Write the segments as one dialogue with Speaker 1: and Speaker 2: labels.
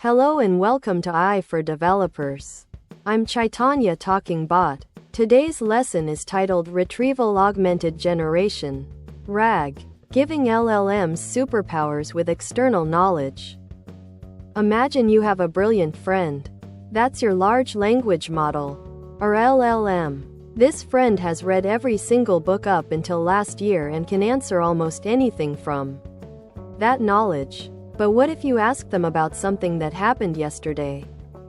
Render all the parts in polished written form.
Speaker 1: Hello and welcome to AI for Developers. I'm Chaitanya talking bot. Today's lesson is titled Retrieval-Augmented Generation, RAG, giving LLMs superpowers with external knowledge. Imagine you have a brilliant friend. That's your large language model, or LLM. This friend has read every single book up until last year and can answer almost anything from that knowledge. But what if you ask them about something that happened yesterday?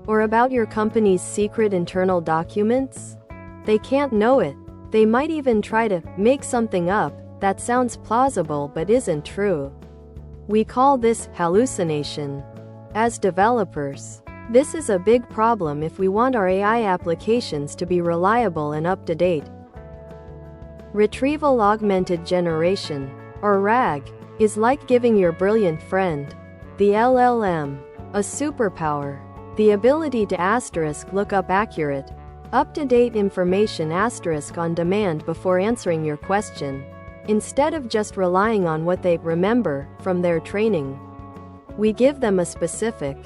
Speaker 1: Or about your company's secret internal documents? They can't know it. They might even try to make something up that sounds plausible but isn't true. We call this hallucination. As developers, this is a big problem if we want our AI applications to be reliable and up to date. Retrieval-Augmented Generation, or RAG, is like giving your brilliant friend, the LLM, a superpower, the ability to look up accurate, up-to-date information on demand before answering your question, instead of just relying on what they remember from their training. We give them a specific,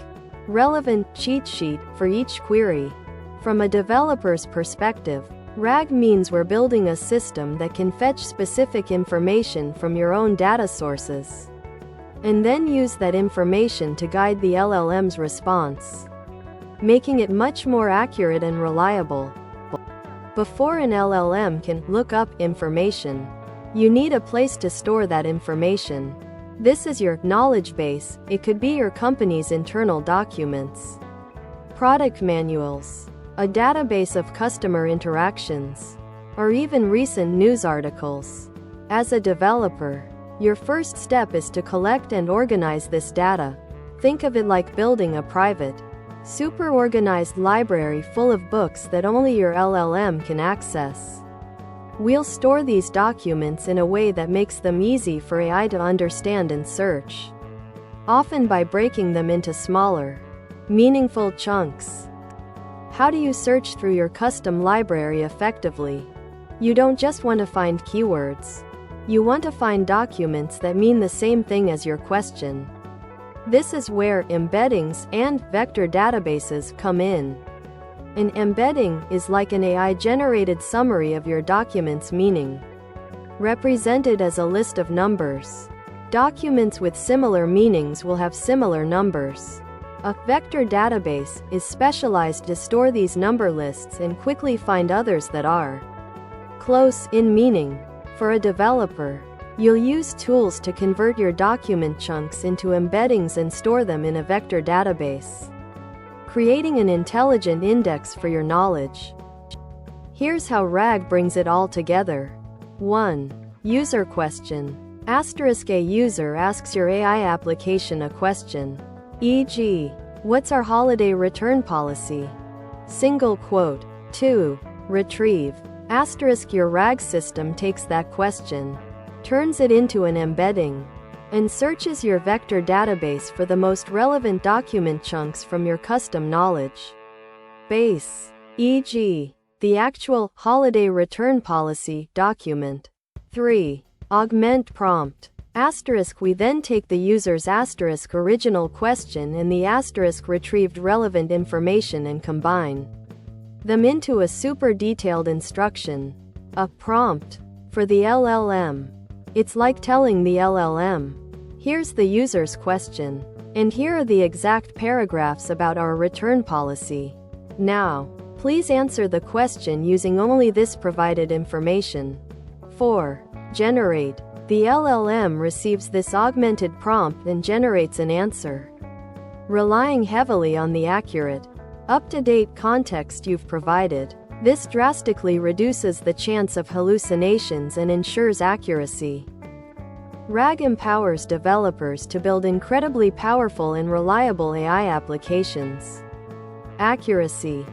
Speaker 1: relevant cheat sheet for each query. From a developer's perspective, RAG means we're building a system that can fetch specific information from your own data sources, and then use that information to guide the LLM's response, making it much more accurate and reliable. Before an LLM can look up information, you need a place to store that information. This is your knowledge base. It could be your company's internal documents, product manuals, a database of customer interactions, or even recent news articles. As a developer, your first step is to collect and organize this data. Think of it like building a private, super organized library full of books that only your LLM can access. We'll store these documents in a way that makes them easy for AI to understand and search, often by breaking them into smaller, meaningful chunks. How do you search through your custom library effectively? You don't just want to find keywords. You want to find documents that mean the same thing as your question. This is where embeddings and vector databases come in. An embedding is like an AI-generated summary of your document's meaning, represented as a list of numbers. Documents with similar meanings will have similar numbers. A vector database is specialized to store these number lists and quickly find others that are close in meaning. For a developer, you'll use tools to convert your document chunks into embeddings and store them in a vector database, creating an intelligent index for your knowledge. Here's how RAG brings it all together. 1. User question. A user asks your AI application a question. E.g., what's our holiday return policy? Single quote. 2. Retrieve. Your RAG system takes that question, turns it into an embedding, and searches your vector database for the most relevant document chunks from your custom knowledge base, e.g., the actual holiday return policy document. 3. Augment prompt. We then take the user's original question and the retrieved relevant information and combine them into a super detailed instruction, a prompt, for the LLM. It's like telling the LLM, here's the user's question, and here are the exact paragraphs about our return policy. Now, please answer the question using only this provided information. 4. Generate. The LLM receives this augmented prompt and generates an answer, relying heavily on the accurate, up-to-date context you've provided. This drastically reduces the chance of hallucinations and ensures accuracy. RAG empowers developers to build incredibly powerful and reliable AI applications. Accuracy.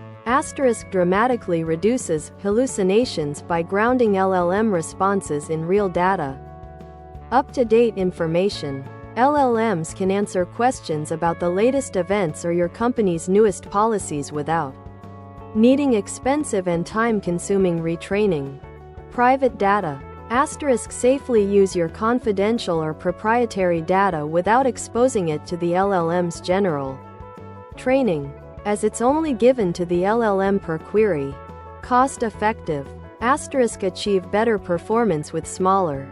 Speaker 1: Dramatically reduces hallucinations by grounding LLM responses in real data. Up-to-date information. LLMs can answer questions about the latest events or your company's newest policies without needing expensive and time-consuming retraining. Private data. Safely use your confidential or proprietary data without exposing it to the LLM's general Training, as it's only given to the LLM per query. Cost effective. Asterisk achieve better performance with smaller,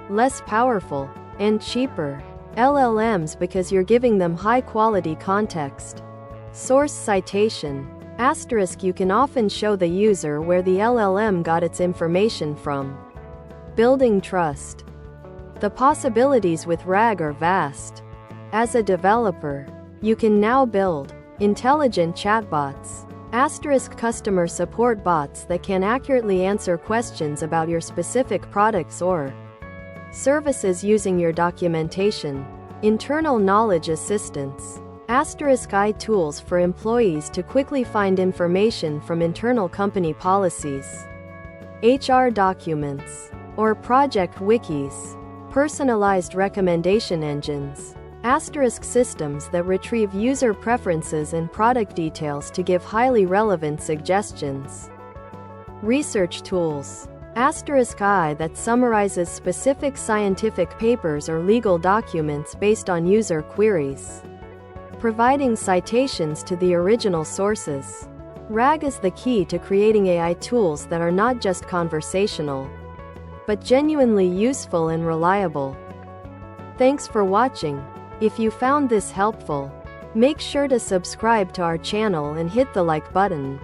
Speaker 1: less powerful, and cheaper LLMs because you're giving them high-quality context. Source citation. Asterisk you can often show the user where the LLM got its information from. Building trust. The possibilities with RAG are vast. As a developer, you can now build intelligent chatbots. Asterisk customer support bots that can accurately answer questions about your specific products or services using your documentation. Internal knowledge assistance. Asterisk I tools for employees to quickly find information from internal company policies, HR documents, or project wikis. Personalized recommendation engines. Asterisk systems that retrieve user preferences and product details to give highly relevant suggestions. Research tools. Asterisk I that summarizes specific scientific papers or legal documents based on user queries, providing citations to the original sources. RAG is the key to creating AI tools that are not just conversational, but genuinely useful and reliable. Thanks for watching. If you found this helpful, make sure to subscribe to our channel and hit the like button.